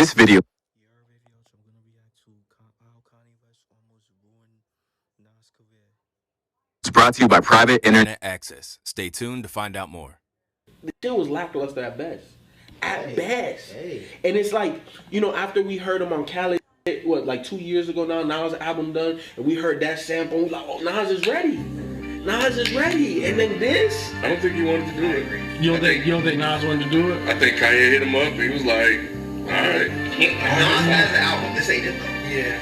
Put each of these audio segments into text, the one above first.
This video I'm gonna react to how Kanye West almost ruined Nas' career. is brought to you by private internet. Access. Stay tuned to find out more. The shit was lackluster at best. At best. Hey. And it's like, after we heard him on Khaled, what, like 2 years ago now, Nas' album done, and we heard that sample, we like, oh, Nas is ready. Nas is ready. And then this? I don't think he wanted to do it. You don't think Nas wanted to do it? I think Kanye hit him up. He was like, all right. Nas has an album. This ain't it though. Yeah.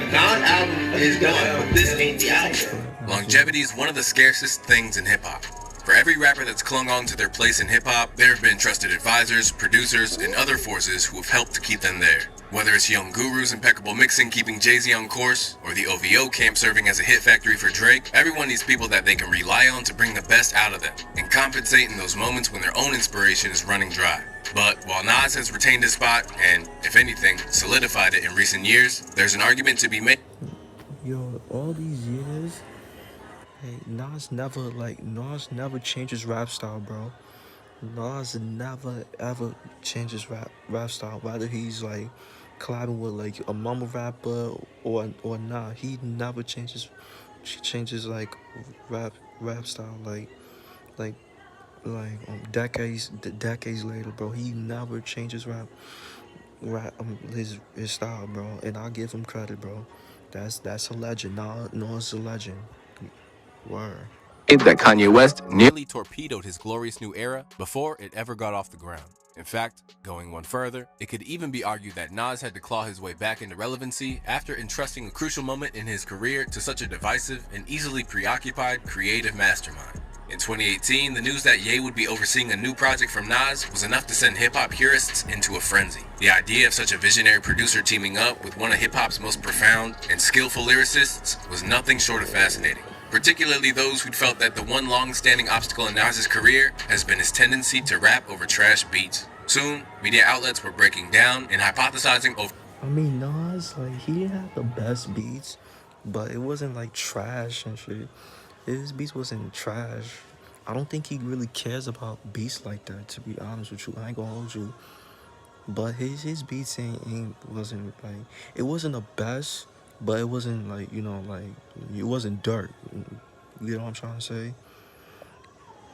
Nas' album is done, but this ain't the album. Longevity is one of the scarcest things in hip-hop. For every rapper that's clung on to their place in hip-hop, there have been trusted advisors, producers, and other forces who have helped to keep them there. Whether it's Young Guru's impeccable mixing keeping Jay-Z on course, or the OVO camp serving as a hit factory for Drake, everyone needs people that they can rely on to bring the best out of them, and compensate in those moments when their own inspiration is running dry. But while Nas has retained his spot, and, if anything, solidified it in recent years, there's an argument to be made. Yo, all these years, hey, Nas never changes rap style, bro. Nas never ever changes rap style. Whether he's like collabing with like a mumble rapper or not, he never changes like rap style like decades later, bro. He never changes his style, bro. And I'll give him credit, bro. That's a legend. Nas a legend. Word. That Kanye West Nearly torpedoed his glorious new era before it ever got off the ground. In fact, going one further, it could even be argued that Nas had to claw his way back into relevancy after entrusting a crucial moment in his career to such a divisive and easily preoccupied creative mastermind. In 2018, the news that Ye would be overseeing a new project from Nas was enough to send hip-hop purists into a frenzy. The idea of such a visionary producer teaming up with one of hip-hop's most profound and skillful lyricists was nothing short of fascinating. Particularly those who'd felt that the one long-standing obstacle in Nas's career has been his tendency to rap over trash beats. Soon, media outlets were breaking down and hypothesizing over... I mean, Nas, like, he didn't have the best beats, but it wasn't like trash and shit. His beats wasn't trash. I don't think he really cares about beats like that, to be honest with you. I ain't gonna hold you. But his beats wasn't like, it wasn't the best, but it wasn't like, it wasn't dirt. You know what I'm trying to say?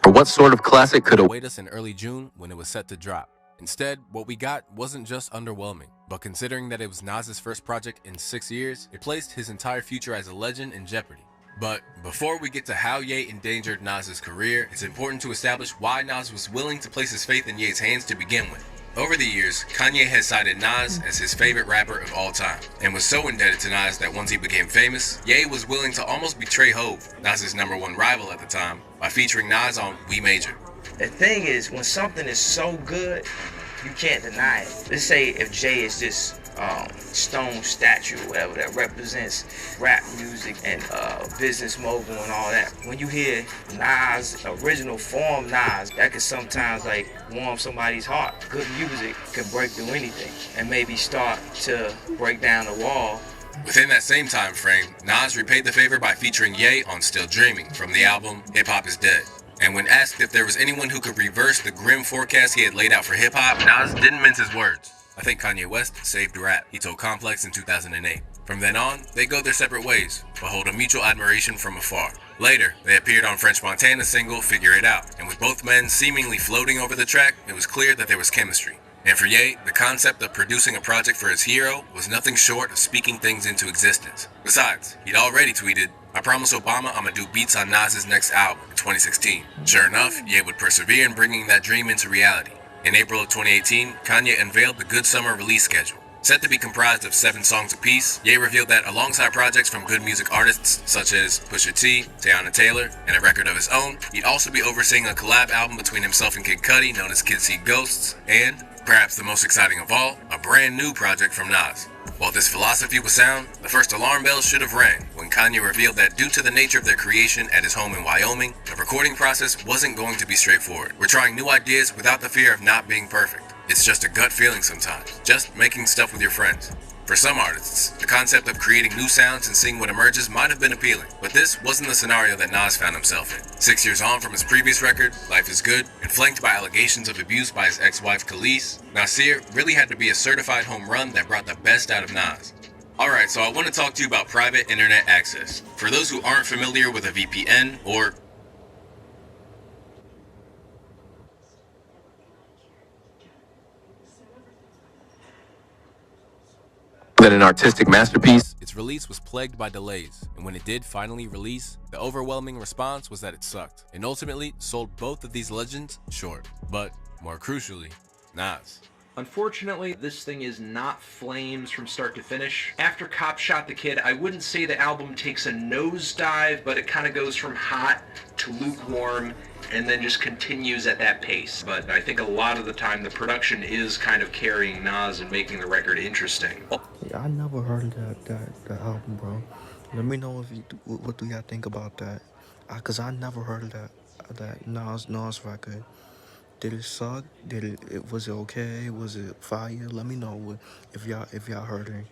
or what sort of classic could await us in early June when it was set to drop. Instead, what we got wasn't just underwhelming, but considering that it was Nas's first project in 6 years, it placed his entire future as a legend in jeopardy. But before we get to how Ye endangered Nas's career, it's important to establish why Nas was willing to place his faith in Ye's hands to begin with. Over the years, Kanye has cited Nas as his favorite rapper of all time, and was so indebted to Nas that once he became famous, Ye was willing to almost betray Hove, Nas's #1 rival at the time, by featuring Nas on We Major. The thing is, when something is so good, you can't deny it. Let's say if Jay is this stone statue or whatever that represents rap music and business mogul and all that. When you hear Nas, original form Nas, that can sometimes like warm somebody's heart. Good music can break through anything and maybe start to break down the wall. Within that same time frame, Nas repaid the favor by featuring Ye on Still Dreaming from the album Hip Hop Is Dead. And when asked if there was anyone who could reverse the grim forecast he had laid out for hip-hop, Nas didn't mince his words. I think Kanye West saved rap, he told Complex in 2008. From then on, they go their separate ways, but hold a mutual admiration from afar. Later, they appeared on French Montana's single Figure It Out, and with both men seemingly floating over the track, it was clear that there was chemistry. And for Ye, the concept of producing a project for his hero was nothing short of speaking things into existence. Besides, he'd already tweeted, "I promised Obama I'ma do beats on Nas's next album," in 2016. Sure enough, Ye would persevere in bringing that dream into reality. In April of 2018, Kanye unveiled the Good Summer release schedule. Set to be comprised of 7 songs apiece, Ye revealed that alongside projects from good music artists such as Pusha T, Tiana Taylor, and a record of his own, he'd also be overseeing a collab album between himself and Kid Cudi known as Kids See Ghosts, and, perhaps the most exciting of all, a brand new project from Nas. While this philosophy was sound, the first alarm bells should have rang when Kanye revealed that due to the nature of their creation at his home in Wyoming, the recording process wasn't going to be straightforward. We're trying new ideas without the fear of not being perfect. It's just a gut feeling sometimes, just making stuff with your friends. For some artists, the concept of creating new sounds and seeing what emerges might have been appealing, but this wasn't the scenario that Nas found himself in. 6 years on from his previous record, Life is Good, and flanked by allegations of abuse by his ex-wife Khalees, Nasir really had to be a certified home run that brought the best out of Nas. Alright, so I want to talk to you about private internet access. For those who aren't familiar with a VPN, or that an artistic masterpiece, its release was plagued by delays, and when it did finally release, the overwhelming response was that it sucked, and ultimately sold both of these legends short. But, more crucially, Nas. Unfortunately, this thing is not flames from start to finish. After Cop Shot the Kid, I wouldn't say the album takes a nosedive, but it kind of goes from hot to lukewarm, and then just continues at that pace. But I think a lot of the time the production is kind of carrying Nas and making the record interesting. Yeah, I never heard of that album, bro. Let me know if what do y'all think about that? Cause I never heard of that Nas record. Did it suck? Was it okay? Was it fire? Let me know if y'all heard it.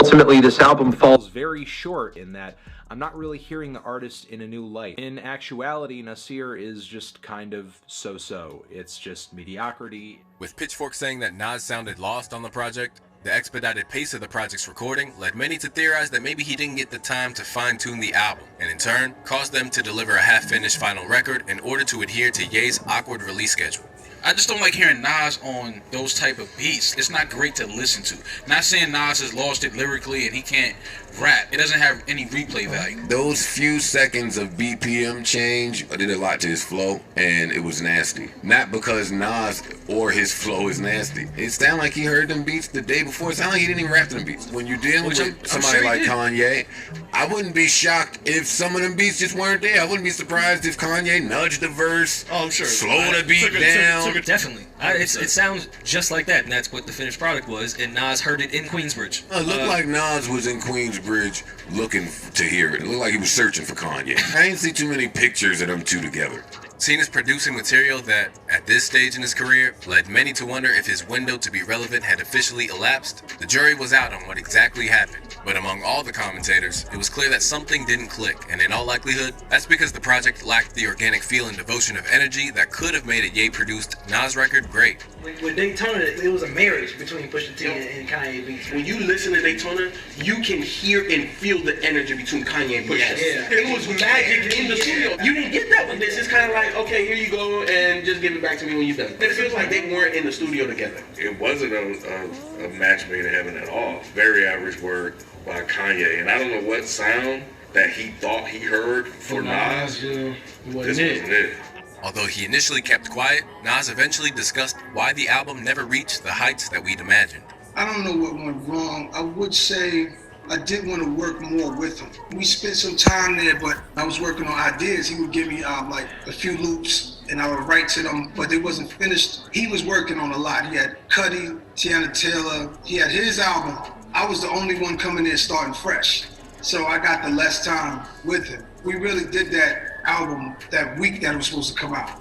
ultimately this album falls Very short in that I'm not really hearing the artist in a new light. In actuality, Nasir is just kind of so-so. It's just mediocrity. With Pitchfork saying that Nas sounded lost on the project, the expedited pace of the project's recording led many to theorize that maybe he didn't get the time to fine-tune the album, and in turn, caused them to deliver a half-finished final record in order to adhere to Ye's awkward release schedule. I just don't like hearing Nas on those type of beats. It's not great to listen to. Not saying Nas has lost it lyrically and he can't rap. It doesn't have any replay value. Those few seconds of BPM change did a lot to his flow, and it was nasty. Not because Nas or his flow is nasty. It sounded like he heard them beats the day before. It sounded like he didn't even rap them beats. When you're dealing with somebody like Kanye, I wouldn't be shocked if some of them beats just weren't there. I wouldn't be surprised if Kanye nudged the verse, I'm sure. slow the beat down. Definitely. It sounds just like that, and that's what the finished product was, and Nas heard it in Queensbridge. It looked like Nas was in Queensbridge looking to hear it. It looked like he was searching for Kanye. I didn't see too many pictures of them two together. Seen as producing material that, at this stage in his career, led many to wonder if his window to be relevant had officially elapsed, the jury was out on what exactly happened. But among all the commentators, it was clear that something didn't click, and in all likelihood, that's because the project lacked the organic feel and devotion of energy that could have made a Ye-produced Nas record great. With Daytona, it was a marriage between Pusha T and Kanye beats. When you listen to Daytona, you can hear and feel the energy between Kanye and Pusha. Yeah. It was magic in the studio. You didn't get that with this. It's kind of like, okay, here you go, and just give it back to me when you're done. It feels like they weren't in the studio together. It wasn't a match made in heaven at all. Very average work by Kanye, and I don't know what sound that he thought he heard for Nas. This wasn't it. Although he initially kept quiet, Nas eventually discussed why the album never reached the heights that we'd imagined. I don't know what went wrong. I would say I did want to work more with him. We spent some time there, but I was working on ideas. He would give me like a few loops, and I would write to them, but they wasn't finished. He was working on a lot. He had Cudi, Tiana Taylor. He had his album. I was the only one coming there starting fresh. So I got the less time with him. We really did that album that week that it was supposed to come out.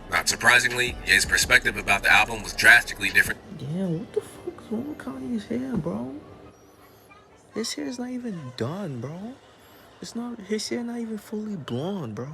Not surprisingly, Ye's perspective about the album was drastically different. Damn, what the fuck's wrong with Kanye's hair, bro? His hair is not even done, bro. His hair not even fully blonde, bro.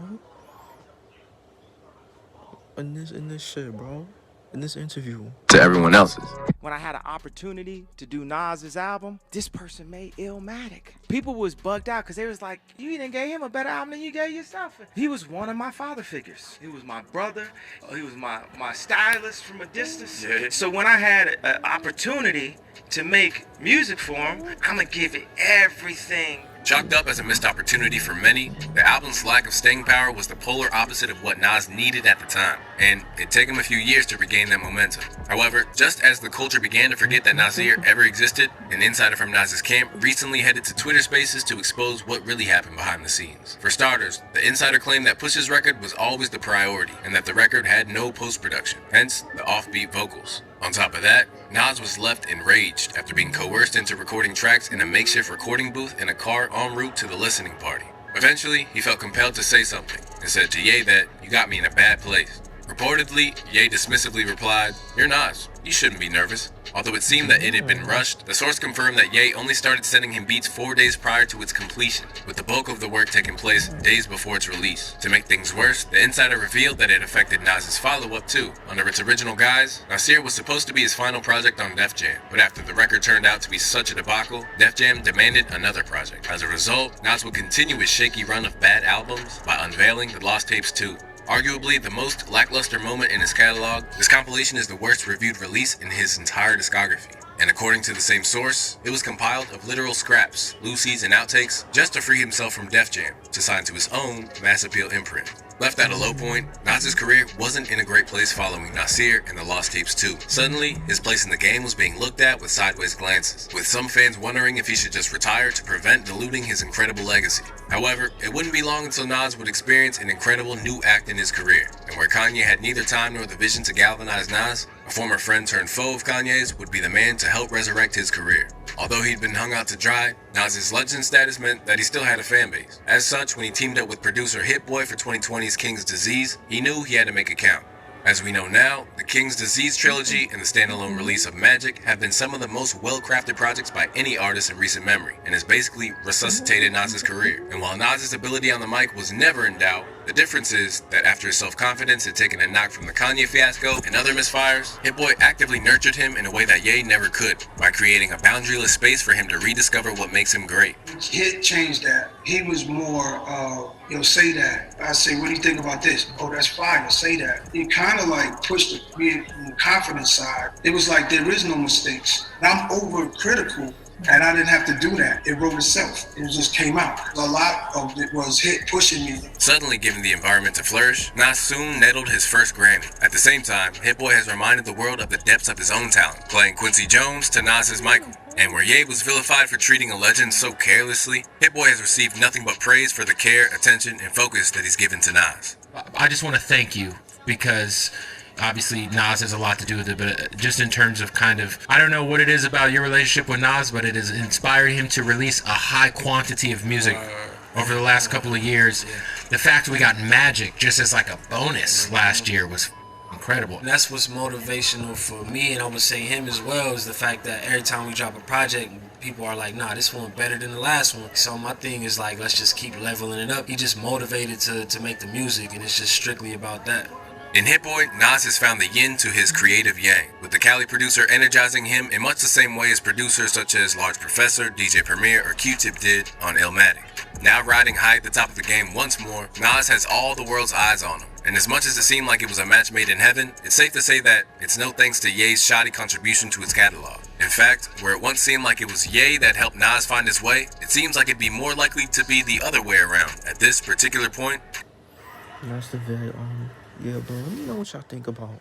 In this shit, bro. In this interview. to everyone else's. When I had an opportunity to do Nas's album, this person made Illmatic. People was bugged out because they was like, you didn't give him a better album than you gave yourself. He was one of my father figures. He was my brother. He was my stylist from a distance. Yeah. So when I had an opportunity to make music for him, I'm going to give it everything. Chalked up as a missed opportunity for many, the album's lack of staying power was the polar opposite of what Nas needed at the time, and it'd take him a few years to regain that momentum. However, just as the culture began to forget that Nasir ever existed, an insider from Nas's camp recently headed to Twitter Spaces to expose what really happened behind the scenes. For starters, the insider claimed that Push's record was always the priority, and that the record had no post-production, hence the offbeat vocals. On top of that, Nas was left enraged after being coerced into recording tracks in a makeshift recording booth in a car en route to the listening party. Eventually, he felt compelled to say something and said to Ye that, "You got me in a bad place." Reportedly, Ye dismissively replied, "You're Nas. You shouldn't be nervous." Although it seemed that it had been rushed, the source confirmed that Ye only started sending him beats 4 days prior to its completion, with the bulk of the work taking place days before its release. To make things worse, the insider revealed that it affected Nas's follow-up too. Under its original guise, Nasir was supposed to be his final project on Def Jam, but after the record turned out to be such a debacle, Def Jam demanded another project. As a result, Nas would continue his shaky run of bad albums by unveiling the Lost Tapes 2. Arguably the most lackluster moment in his catalog, this compilation is the worst reviewed release in his entire discography. And according to the same source, it was compiled of literal scraps, loosies, and outtakes just to free himself from Def Jam, to sign to his own Mass Appeal imprint. Left at a low point, Nas's career wasn't in a great place following Nasir and the Lost Tapes 2. Suddenly, his place in the game was being looked at with sideways glances, with some fans wondering if he should just retire to prevent diluting his incredible legacy. However, it wouldn't be long until Nas would experience an incredible new act in his career, and where Kanye had neither time nor the vision to galvanize Nas, a former friend turned foe of Kanye's would be the man to help resurrect his career. Although he'd been hung out to dry, Nas's legend status meant that he still had a fan base. As such, when he teamed up with producer Hit Boy for 2020's King's Disease, he knew he had to make it count. As we know now, the King's Disease trilogy and the standalone release of Magic have been some of the most well-crafted projects by any artist in recent memory, and has basically resuscitated Nas's career. And while Nas's ability on the mic was never in doubt, the difference is that after his self-confidence had taken a knock from the Kanye fiasco and other misfires, Hit Boy actively nurtured him in a way that Ye never could, by creating a boundaryless space for him to rediscover what makes him great. Hit changed that. He was more, say that. I say, what do you think about this? Oh, that's fire, say that. He kind of like pushed the confidence side. It was like, there is no mistakes. I'm over-critical, and I didn't have to do that. It wrote itself. It just came out. A lot of it was Hit pushing me. Suddenly given the environment to flourish, Nas soon nettled his first Grammy. At the same time, Hit Boy has reminded the world of the depths of his own talent, playing Quincy Jones to Nas's Michael. And where Ye was vilified for treating a legend so carelessly, Hit Boy has received nothing but praise for the care, attention, and focus that he's given to Nas. I just want to thank you, because obviously Nas has a lot to do with it, but just in terms of I don't know what it is about your relationship with Nas, but it has inspired him to release a high quantity of music over the last couple of years. The fact we got Magic just as like a bonus last year was incredible. And that's what's motivational for me, and I would say him as well, is the fact that every time we drop a project, people are like, nah, this one better than the last one. So my thing is like, let's just keep leveling it up. He just motivated to make the music, and it's just strictly about that. In Hit Boy, Nas has found the yin to his creative yang, with the Cali producer energizing him in much the same way as producers such as Large Professor, DJ Premier, or Q-Tip did on Illmatic. Now riding high at the top of the game once more, Nas has all the world's eyes on him. And as much as it seemed like it was a match made in heaven, it's safe to say that it's no thanks to Ye's shoddy contribution to his catalog. In fact, where it once seemed like it was Ye that helped Nas find his way, it seems like it'd be more likely to be the other way around at this particular point. That's the very yeah, but let me know what y'all think about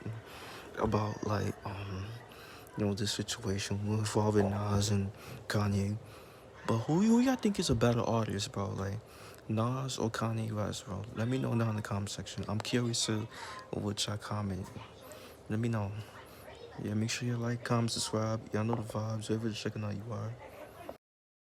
like this situation involving Nas and Kanye. But who y'all think is a better artist, bro? Like Nas or Kanye West, bro? Let me know down in the comment section. I'm curious to what y'all comment. Let me know. Yeah, make sure you like, comment, subscribe. Y'all know the vibes. Whoever's checking out, you are.